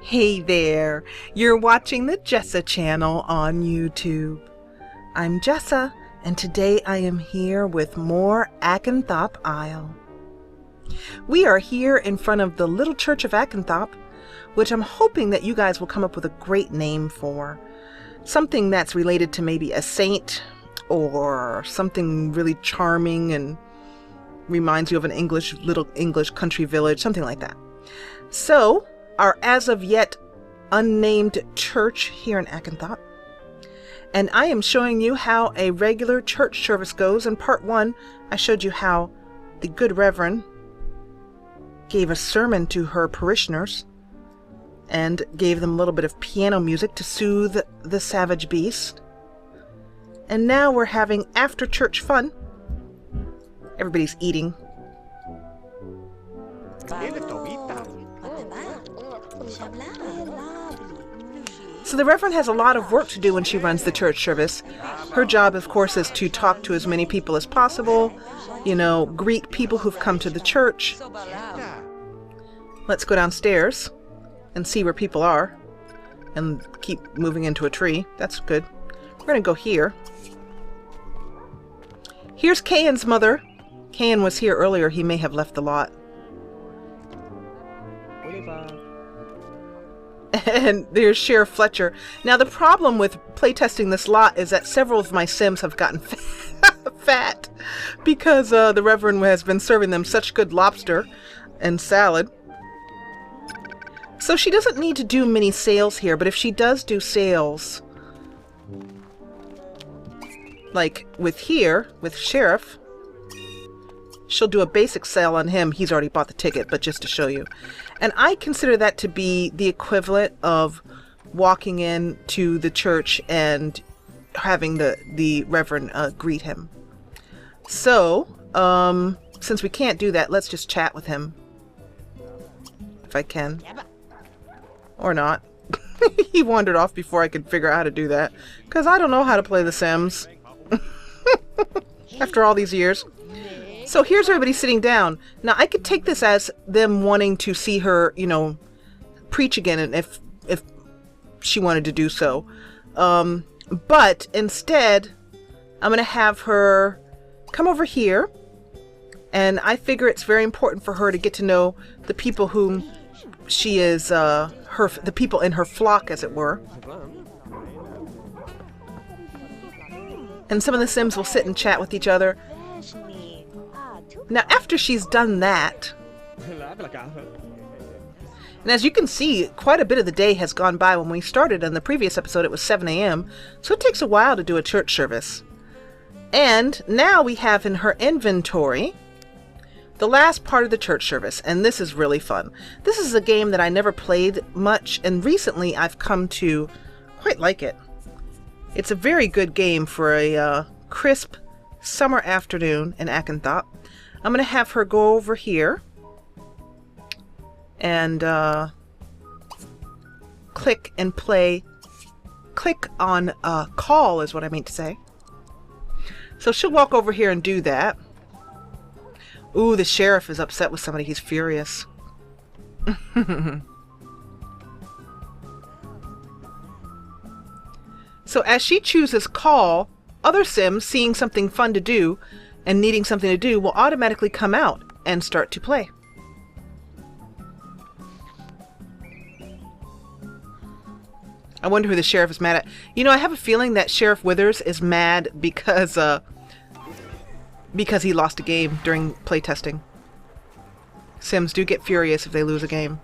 Hey there, you're watching the Jessa channel on YouTube. I'm Jessa, and today I am here with more Acanthop Isle. We are here in front of the little church of Acanthop, which I'm hoping that you guys will come up with a great name for. Something that's related to maybe a saint, or something really charming and reminds you of an little English country village, something like that. So, our as of yet unnamed church here in Acanthop. And I am showing you how a regular church service goes. In part 1, I showed you how the good Reverend gave a sermon to her parishioners and gave them a little bit of piano music to soothe the savage beast. And now we're having after church fun. Everybody's eating. So the Reverend has a lot of work to do when she runs the church service. Her job, of course, is to talk to as many people as possible, greet people who've come to the church. Let's go downstairs and see where people are and keep moving into a tree. That's good. We're going to go here. Here's Cain's mother. Cain was here earlier. He may have left the lot. And there's Sheriff Fletcher. Now the problem with playtesting this lot is that several of my Sims have gotten fat because the Reverend has been serving them such good lobster and salad. So she doesn't need to do many sales here, but if she does do sales, like with Sheriff, she'll do a basic sale on him. He's already bought the ticket, but just to show you. And I consider that to be the equivalent of walking in to the church and having the Reverend greet him. So, since we can't do that, let's just chat with him. If I can. Or not. He wandered off before I could figure out how to do that. Because I don't know how to play The Sims. After all these years. So here's everybody sitting down. Now I could take this as them wanting to see her, preach again, and if she wanted to do so. But instead, I'm going to have her come over here, and I figure it's very important for her to get to know the people whom she is, the people in her flock, as it were. And some of the Sims will sit and chat with each other. Now, after she's done that, and as you can see, quite a bit of the day has gone by. When we started in the previous episode, it was 7 a.m., so it takes a while to do a church service. And now we have in her inventory the last part of the church service, and this is really fun. This is a game that I never played much, and recently I've come to quite like it. It's a very good game for a crisp summer afternoon in Acanthop. I'm going to have her go over here and click and play. Click on call is what I mean to say. So she'll walk over here and do that. Ooh, the sheriff is upset with somebody. He's furious. So as she chooses call, other Sims seeing something fun to do and needing something to do will automatically come out and start to play. I wonder who the sheriff is mad at. I have a feeling that Sheriff Withers is mad because he lost a game during playtesting. Sims do get furious if they lose a game.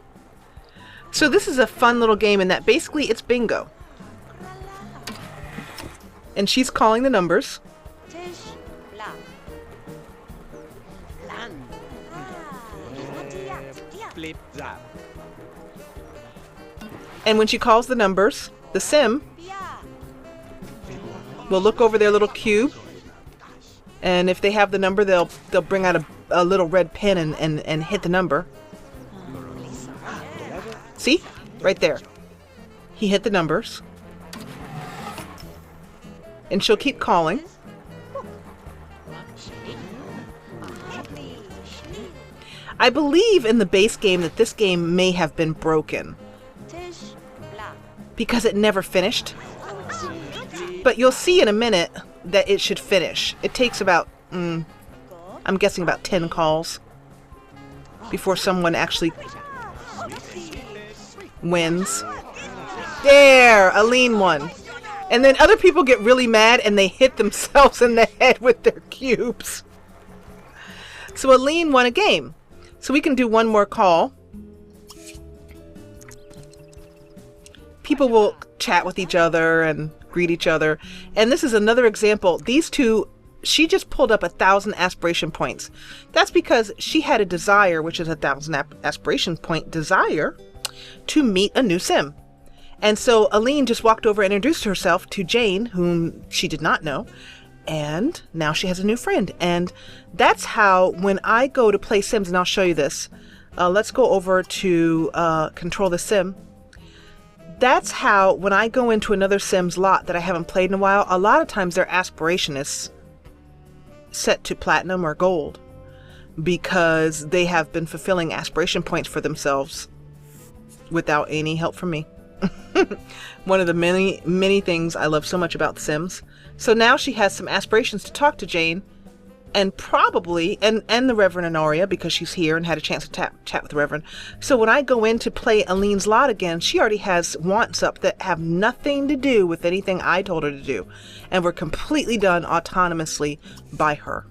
So this is a fun little game in that basically it's bingo. And she's calling the numbers. And when she calls the numbers, the Sim will look over their little cube, and if they have the number, they'll bring out a little red pen and hit the number. See? Right there. He hit the numbers. And she'll keep calling. I believe in the base game that this game may have been broken. because it never finished. But you'll see in a minute that it should finish. It takes about, I'm guessing about 10 calls before someone actually wins. There, Aline won. And then other people get really mad and they hit themselves in the head with their cubes. So Aline won a game. So we can do one more call. People will chat with each other and greet each other. And this is another example. These two, she just pulled up 1,000 aspiration points. That's because she had a desire, which is 1,000 aspiration point desire, to meet a new sim. And so Aline just walked over and introduced herself to Jane, whom she did not know. And now she has a new friend. And that's how, when I go to play Sims, and I'll show you this. Let's go over to control the sim. That's how, when I go into another Sims lot that I haven't played in a while, a lot of times their aspiration is set to platinum or gold because they have been fulfilling aspiration points for themselves without any help from me. One of the many things I love so much about The Sims. So now she has some aspirations to talk to Jane and probably, and the Reverend Honoria, because she's here and had a chance to chat with the Reverend. So when I go in to play Aline's lot again, she already has wants up that have nothing to do with anything I told her to do. And were completely done autonomously by her.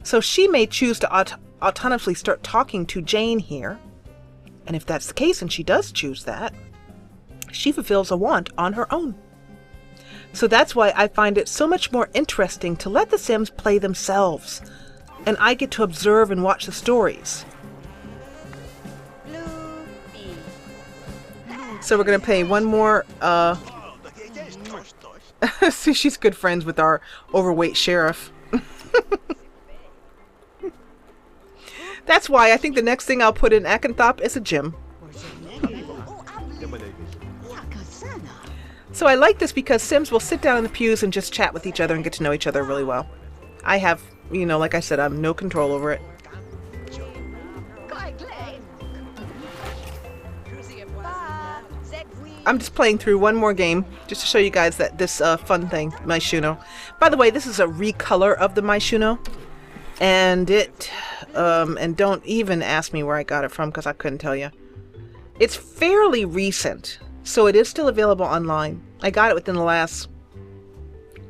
So she may choose to autonomously start talking to Jane here. And if that's the case, and she does choose that, she fulfills a want on her own. So that's why I find it so much more interesting to let the Sims play themselves. And I get to observe and watch the stories. So we're going to play one more. See, she's good friends with our overweight sheriff. That's why I think the next thing I'll put in Acanthop is a gym. So I like this because Sims will sit down in the pews and just chat with each other and get to know each other really well. I have, you know, like I said, I have no control over it. I'm just playing through one more game just to show you guys that this fun thing, Mauno. By the way, this is a recolor of the Mauno. And and don't even ask me where I got it from because I couldn't tell you. It's fairly recent. So it is still available online. I got it within the last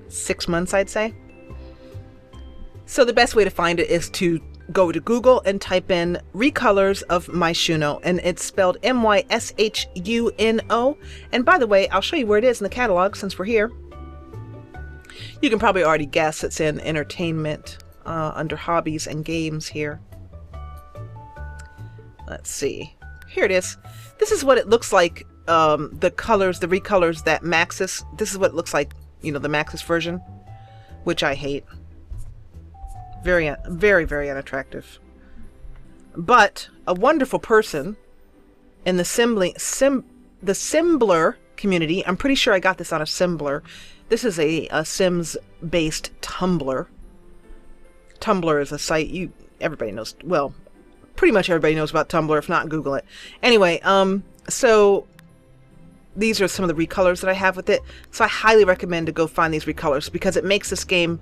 6 months, I'd say. So the best way to find it is to go to Google and type in recolors of Mauno, and it's spelled M-Y-S-H-U-N-O. And by the way, I'll show you where it is in the catalog since we're here. You can probably already guess it's in entertainment under hobbies and games here. Let's see. Here it is. This is what it looks like. The colors, the recolors that Maxis, this is what it looks like, you know, the Maxis version, which I hate. Very, very, very unattractive. But a wonderful person in the Simbler community, I'm pretty sure I got this on a Simbler. This is a Sims-based Tumblr. Tumblr is a site everybody knows, well, pretty much everybody knows about Tumblr, if not, Google it. Anyway, so these are some of the recolors that I have with it. So I highly recommend to go find these recolors because it makes this game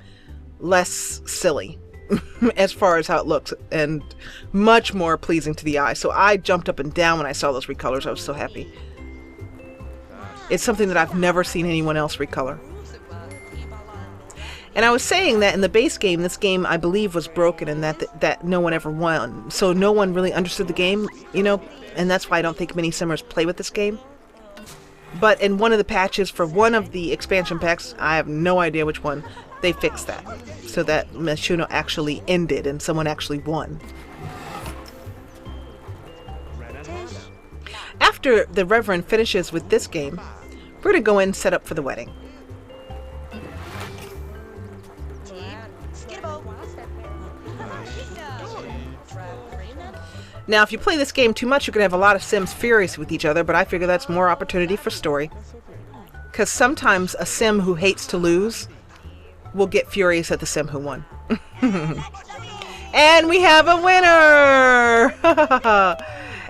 less silly as far as how it looks and much more pleasing to the eye. So I jumped up and down when I saw those recolors. I was so happy. It's something that I've never seen anyone else recolor. And I was saying that in the base game, this game I believe was broken and that no one ever won. So no one really understood the game, you know, and that's why I don't think many Simmers play with this game. But in one of the patches for one of the expansion packs, I have no idea which one, they fixed that. So that Mauno actually ended and someone actually won. After the Reverend finishes with this game, we're going to go in and set up for the wedding. Now, if you play this game too much, you're going to have a lot of Sims furious with each other, but I figure that's more opportunity for story. Because sometimes a Sim who hates to lose will get furious at the Sim who won. And we have a winner!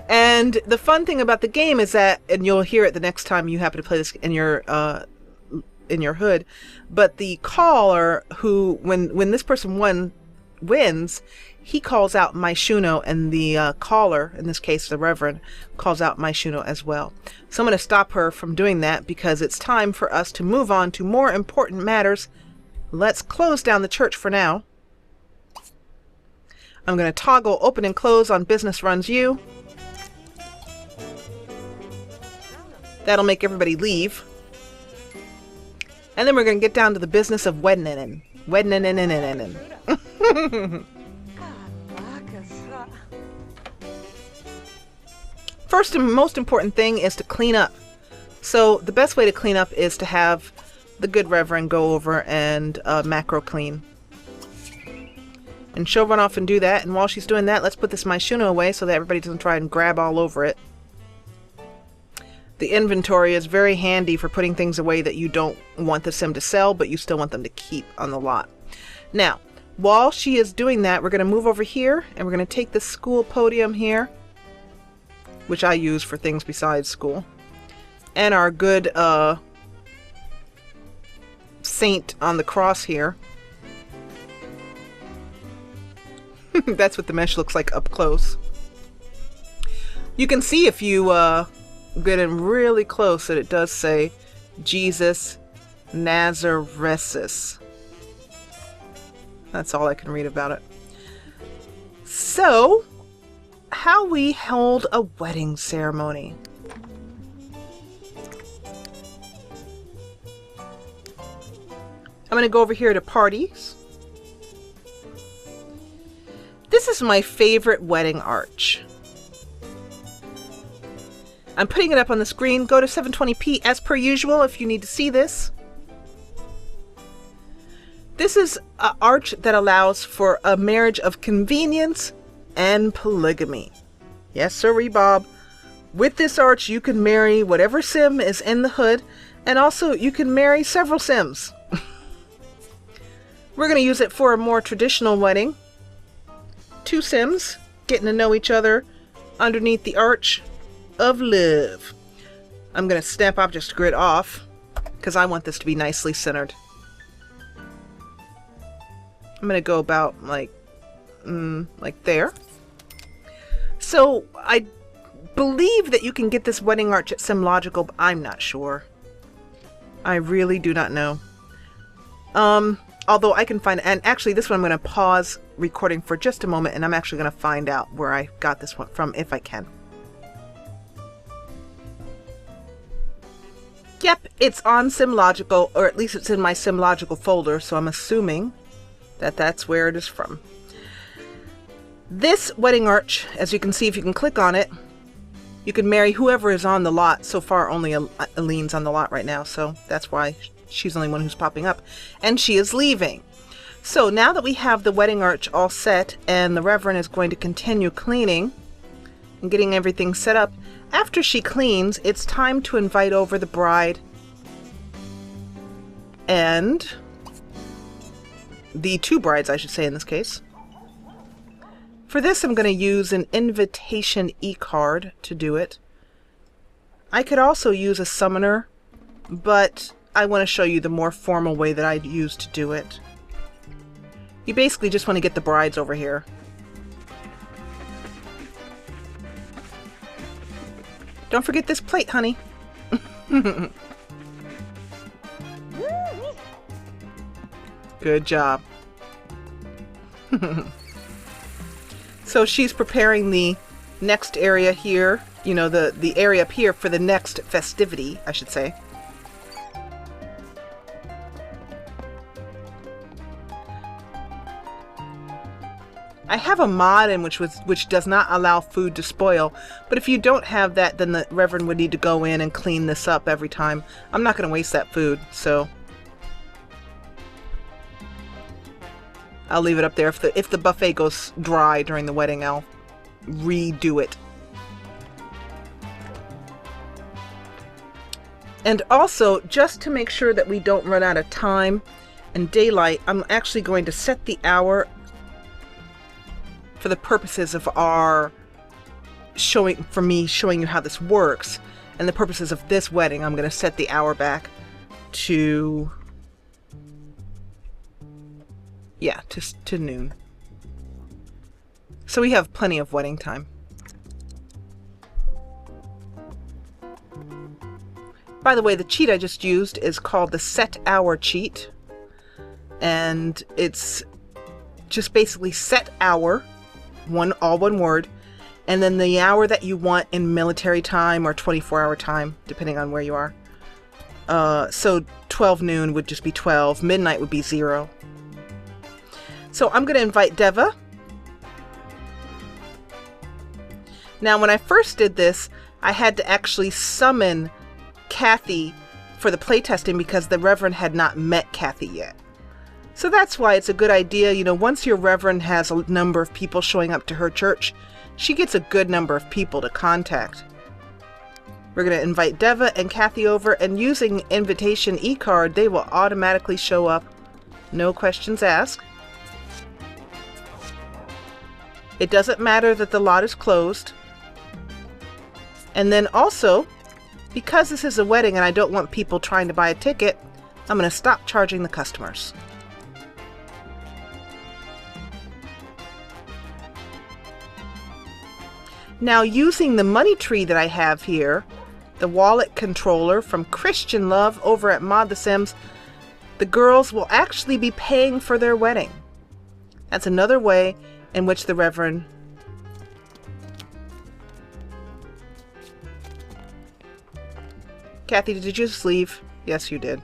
And And the fun thing about the game is that, and you'll hear it the next time you happen to play this in your hood, but the caller who, when this person wins, he calls out my Shuno, and the caller, in this case the Reverend, calls out my Shuno as well. So I'm going to stop her from doing that because it's time for us to move on to more important matters. Let's close down the church for now. I'm going to toggle open and close on business runs you. That'll make everybody leave. And then we're going to get down to the business of wedding. First and most important thing is to clean up. So the best way to clean up is to have the good Reverend go over and macro clean. And she'll run off and do that. And while she's doing that, let's put this My Shuno away so that everybody doesn't try and grab all over it. The inventory is very handy for putting things away that you don't want the sim to sell, but you still want them to keep on the lot. Now, while she is doing that, we're going to move over here, and we're going to take the school podium here, which I use for things besides school, and our good saint on the cross here. That's what the mesh looks like up close. You can see if you get in really close that it does say Jesus Nazaresis. That's all I can read about it. So, how we hold a wedding ceremony. I'm going to go over here to parties. This is my favorite wedding arch. I'm putting it up on the screen. Go to 720p as per usual if you need to see this. This is an arch that allows for a marriage of convenience and polygamy. Yes, sir, Bob. With this arch, you can marry whatever sim is in the hood, and also you can marry several sims. We're going to use it for a more traditional wedding. 2 sims getting to know each other underneath the arch of love. I'm going to snap object grid off because I want this to be nicely centered. I'm going to go about like there. So I believe that you can get this wedding arch at SimLogical, but I'm not sure. I really do not know. Although I can find, and actually this one I'm going to pause recording for just a moment, and I'm actually going to find out where I got this one from if I can. Yep, it's on SimLogical, or at least it's in my SimLogical folder, so I'm assuming that that's where it is from. This wedding arch, as you can see if you can click on it, you can marry whoever is on the lot. So far only Aline's on the lot right now, so that's why she's the only one who's popping up. And she is leaving. So now that we have the wedding arch all set, and the Reverend is going to continue cleaning and getting everything set up, after she cleans, it's time to invite over the bride and the 2 brides, I should say in this case. For this, I'm going to use an invitation e-card to do it. I could also use a summoner, but I want to show you the more formal way that I'd use to do it. You basically just want to get the brides over here. Don't forget this plate, honey. Good job. So she's preparing the next area here, you know, the area up here for the next festivity, I should say. I have a mod in which does not allow food to spoil, but if you don't have that, then the Reverend would need to go in and clean this up every time. I'm not going to waste that food, so I'll leave it up there. If the buffet goes dry during the wedding, I'll redo it. And also, just to make sure that we don't run out of time and daylight, I'm actually going to set the hour for the purposes of our showing you how this works and the purposes of this wedding, I'm going to set the hour back to, yeah, to noon. So we have plenty of wedding time. By the way, the cheat I just used is called the set hour cheat. And it's just basically set hour, all one word, and then the hour that you want in military time or 24-hour time, depending on where you are. So 12 noon would just be 12, midnight would be 0. So I'm going to invite Deva. Now, when I first did this, I had to actually summon Kathy for the playtesting because the Reverend had not met Kathy yet. So that's why it's a good idea, you know, once your Reverend has a number of people showing up to her church, she gets a good number of people to contact. We're going to invite Deva and Kathy over, and using invitation e-card, they will automatically show up. No questions asked. It doesn't matter that the lot is closed. And then also, because this is a wedding and I don't want people trying to buy a ticket, I'm going to stop charging the customers. Now, using the money tree that I have here, the wallet controller from Christian Love over at Mod the Sims, the girls will actually be paying for their wedding. That's another way in which the Reverend Kathy, did you just leave? Yes, you did.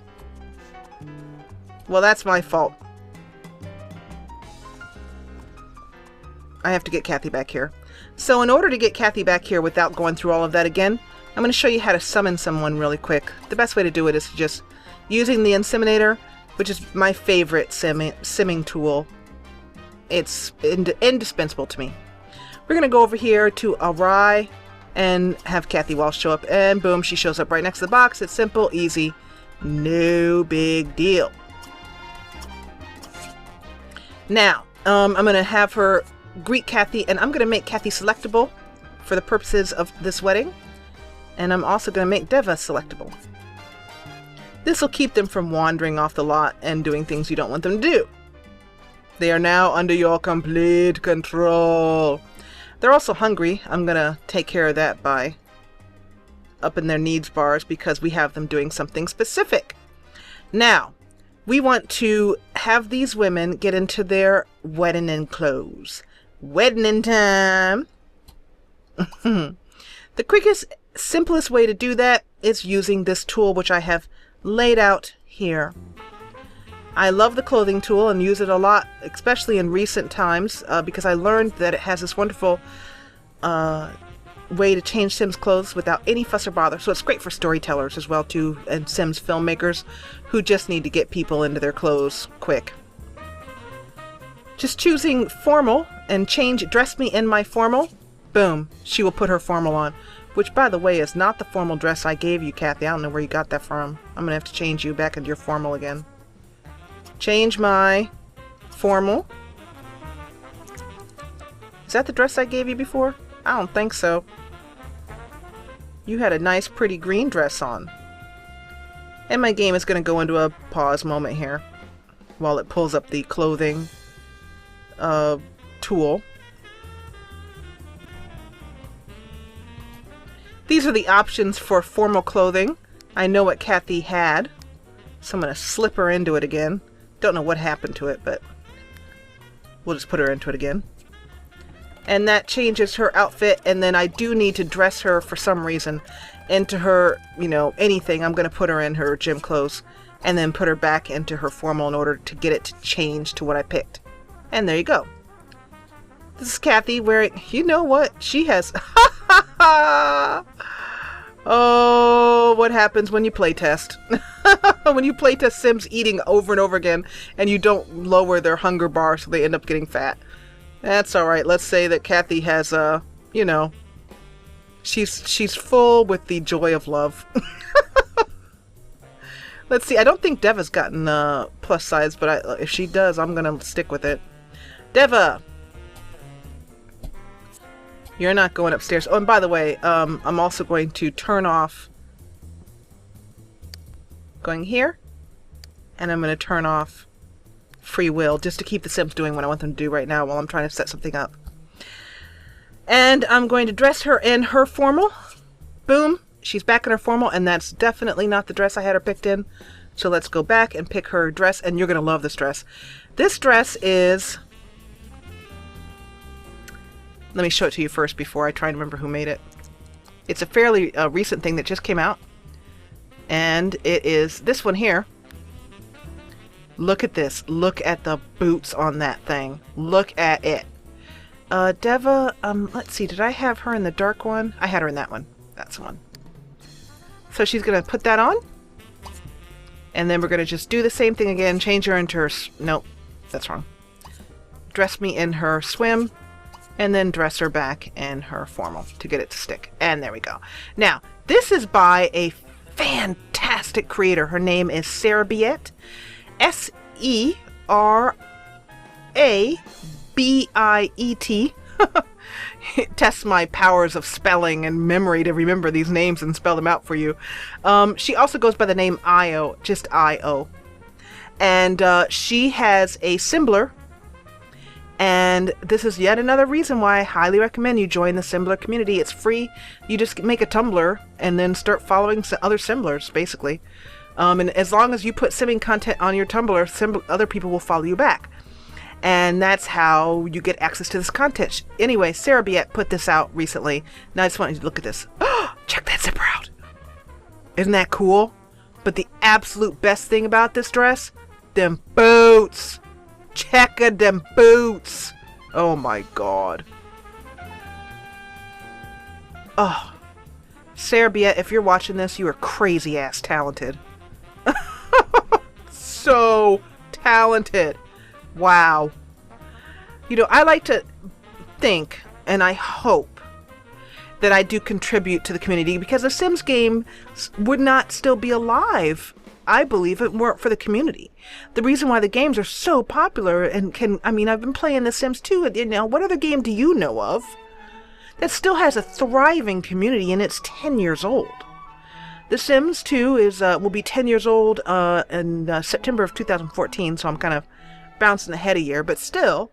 Well, that's my fault. I have to get Kathy back here. So in order to get Kathy back here without going through all of that again, I'm going to show you how to summon someone really quick. The best way to do it is just using the Inseminator, which is my favorite simming tool. It's indispensable to me. We're going to go over here to Awry and have Kathy Walsh show up, and boom, she shows up right next to the box. It's simple, easy, no big deal. Now, I'm going to have her greet Kathy, and I'm going to make Kathy selectable for the purposes of this wedding, and I'm also going to make Deva selectable. This will keep them from wandering off the lot and doing things you don't want them to do. They are now under your complete control. They're also hungry. I'm going to take care of that by upping their needs bars because we have them doing something specific. Now, we want to have these women get into their wedding clothes. Wedding time! The quickest, simplest way to do that is using this tool, which I have laid out here. I love the clothing tool and use it a lot, especially in recent times, because I learned that it has this wonderful way to change Sims clothes without any fuss or bother. So it's great for storytellers as well too, and Sims filmmakers who just need to get people into their clothes quick. Just choosing formal and dress me in my formal, boom, she will put her formal on. Which, by the way, is not the formal dress I gave you, Kathy. I don't know where you got that from. I'm going to have to change you back into your formal again. Change my formal. Is that the dress I gave you before? I don't think so. You had a nice pretty green dress on. And my game is going to go into a pause moment here while it pulls up the clothing tool. These are the options for formal clothing. I know what Kathy had, so I'm going to slip her into it again. Don't know what happened to it, but we'll just put her into it again. And that changes her outfit, and then I do need to dress her for some reason into her, you know, anything. I'm going to put her in her gym clothes and then put her back into her formal in order to get it to change to what I picked. And there you go. This is Kathy wearing, you know what? She has, oh, what happens when you playtest? When you playtest Sims eating over and over again and you don't lower their hunger bar so they end up getting fat. That's alright. Let's say that Kathy has, you know, she's full with the joy of love. Let's see. I don't think Deva's gotten plus size, but if she does, I'm going to stick with it. Deva! You're not going upstairs. Oh, and by the way, I'm also going to turn off going here, and I'm going to turn off free will just to keep the Sims doing what I want them to do right now while I'm trying to set something up. And I'm going to dress her in her formal. Boom. She's back in her formal, and that's definitely not the dress I had her picked in. So let's go back and pick her dress, and you're going to love this dress. This dress is... Let me show it to you first before I try and remember who made it. It's a fairly recent thing that just came out. And it is this one here. Look at this. Look at the boots on that thing. Look at it. Deva, let's see. Did I have her in the dark one? I had her in that one. That's the one. So she's going to put that on. And then we're going to just do the same thing again. Change her into her... Nope. That's wrong. Dress me in her swim. And then dress her back in her formal to get it to stick. And there we go. Now, this is by a fantastic creator. Her name is Serabiet. S-E-R-A-B-I-E-T. Test my powers of spelling and memory to remember these names and spell them out for you. She also goes by the name Io, just I-O. And she has a Sembler. And this is yet another reason why I highly recommend you join the Sembler community. It's free. You just make a Tumblr and then start following other Semblers, basically. And as long as you put simming content on your Tumblr, other people will follow you back. And that's how you get access to this content. Anyway, Sarah Biette put this out recently. Now I just want you to look at this. Check that zipper out. Isn't that cool? But the absolute best thing about this dress, them boots. Check out them boots. Oh my god. Oh. Sarah Biette, if you're watching this, you are crazy ass talented. So talented. Wow. You know, I like to think, and I hope, that I do contribute to the community, because the Sims game would not still be alive, I believe, if it weren't for the community. The reason why the games are so popular and I mean, I've been playing The Sims 2, you know, what other game do you know of that still has a thriving community and it's 10 years old? The Sims 2 will be 10 years old in September of 2014, so I'm kind of bouncing ahead a year, but still,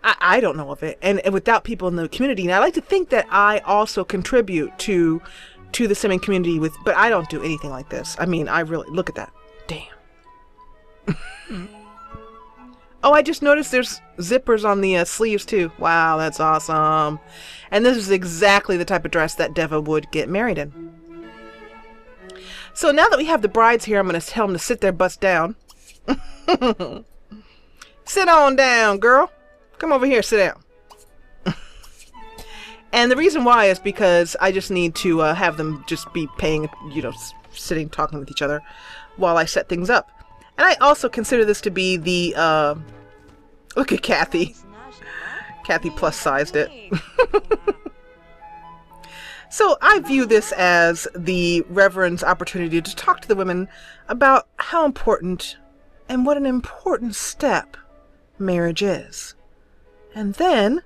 I don't know of it. And without people in the community, and I like to think that I also contribute to the simming community but I don't do anything like this. I mean, I really, look at that. Damn. Oh, I just noticed there's zippers on the sleeves too. Wow, that's awesome. And this is exactly the type of dress that Deva would get married in. So now that we have the brides here, I'm going to tell them to sit their butts down. Sit on down, girl. Come over here, sit down. And the reason why is because I just need to have them just be paying, you know, sitting, talking with each other while I set things up. And I also consider this to be the, look at Kathy. Kathy plus sized it. So I view this as the Reverend's opportunity to talk to the women about how important and what an important step marriage is. And then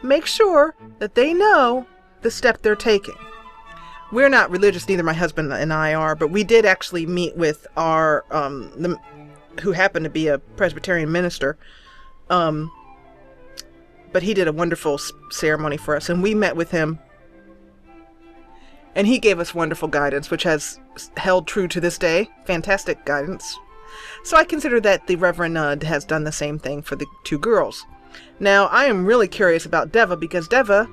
make sure that they know the step they're taking. We're not religious, neither my husband and I are, but we did actually meet with our, who happened to be a Presbyterian minister. But he did a wonderful ceremony for us, and we met with him. And he gave us wonderful guidance, which has held true to this day. Fantastic guidance. So I consider that the Reverend has done the same thing for the two girls. Now, I am really curious about Deva, because Deva,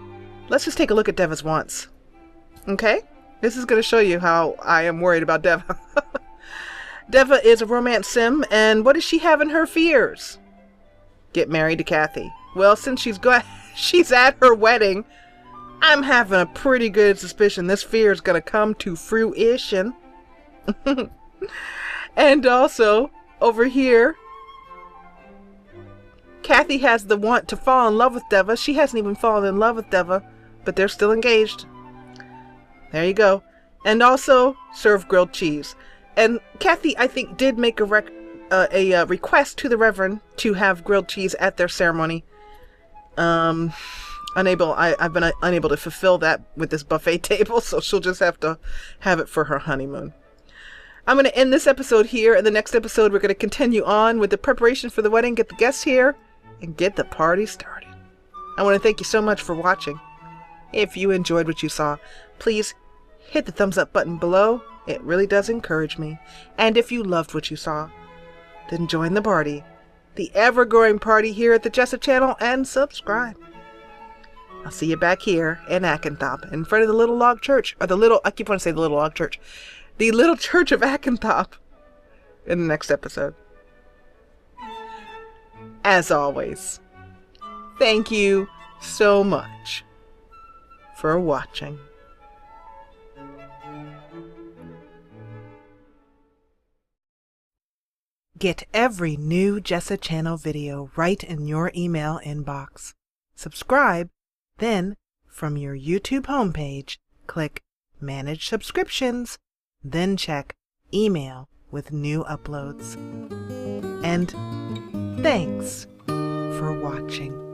let's just take a look at Deva's wants. Okay? This is going to show you how I am worried about Deva. Deva is a romance sim, and what does she have in her fears? Get married to Kathy. Well, since she's at her wedding, I'm having a pretty good suspicion this fear is going to come to fruition. And also, over here, Kathy has the want to fall in love with Deva. She hasn't even fallen in love with Deva, but they're still engaged. There you go. And also, serve grilled cheese. And Kathy, I think, did make a request to the Reverend to have grilled cheese at their ceremony. I've been unable to fulfill that with this buffet table, so she'll just have to have it for her honeymoon. I'm going to end this episode here. In the next episode, we're going to continue on with the preparation for the wedding, get the guests here, and get the party started. I want to thank you so much for watching. If you enjoyed what you saw, please hit the thumbs up button below. It really does encourage me. And if you loved what you saw, then join the party, the ever-growing party here at the Jessa channel, and subscribe. I'll see you back here in Acanthop, in front of the little log church, or I keep wanting to say the little log church, the little church of Acanthop, in the next episode. As always, thank you so much for watching. Get every new Jessa channel video right in your email inbox. Subscribe, then from your YouTube homepage, click Manage Subscriptions, then check Email with new uploads. And thanks for watching.